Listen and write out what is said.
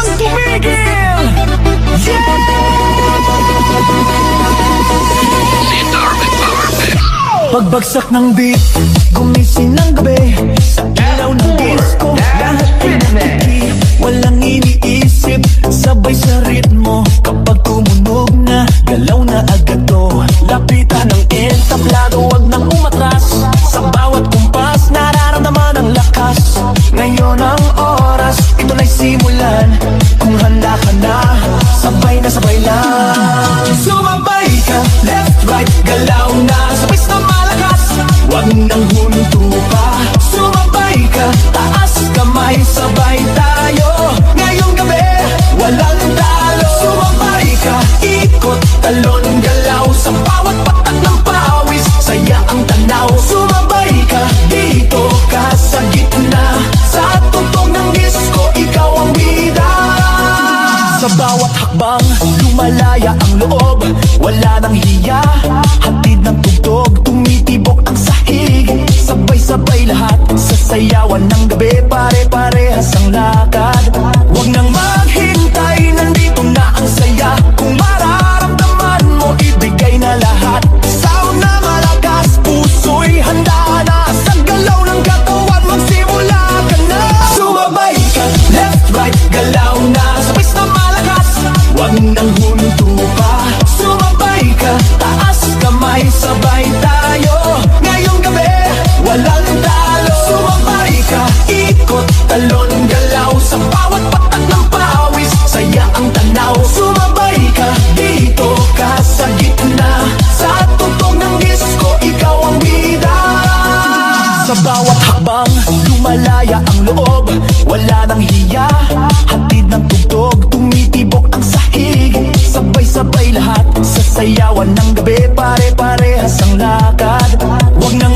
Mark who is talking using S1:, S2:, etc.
S1: nang tumigil. Pagbagsak ng beat, gumising ng gabi. Sa ilaw ng disco, lahat pinatiki. Walang iniisip, sabay sa ritmo. Kapag tumunog na, galaw na agad to. Lapitan ng entablado, wag nang umatras. Sa bawat kumpas, nararamdaman ang lakas. Ngayon ang oras, ito na'y simulan. Kung handa ka na, sabay na sabay lang. Sumabay ka, left, right, galaw na. Sabay na malakas, wag nang huminto pa. Sumabay ka, taas kamay, sabay tayo. Ngayong gabi, walang talo. Sumabay ka, ikot, talon, galaw. Sa bawat patak ng pawis, saya ang tanaw. Sumabay ka, dito ka sa gitna. Sa tugtog ng disco, ikaw ang bida. Sa bawat hakbang, lumalaya ang loob. Wala nang hiya, hatid ng tugtog. Tumitibok ang sahig, sabay-sabay lahat. Sa sayawan ng gabi, pare-parehas ang lakad. Huwag nang maghintay, nandito na ang saya. Kung mararamdaman mo, ibigay na lahat. Sound na malakas, puso'y handa na. Sa galaw ng katawan, magsimula ka na. Sumabay ka, left, right, galaw na. Sabay na malakas, wag nang huminto pa. Sumabay ka, taas kamay, sabay tayo. Ngayong gabi, walang talo. Sumabay ka, ikot, talon, galaw. Sa bawat patak ng pawis, saya ang tanaw. Sumabay ka, dito ka sa gitna. Sa tugtog ng disco, ikaw ang bida. Sa bawat hakbang, lumalaya ang loob. Wala nang hiya, hatid ng tugtog. Tumitibok ang sahig, sabay-sabay lahat. Sa sayawan ng gabi, pare-parehas ang lakad. Huwag nang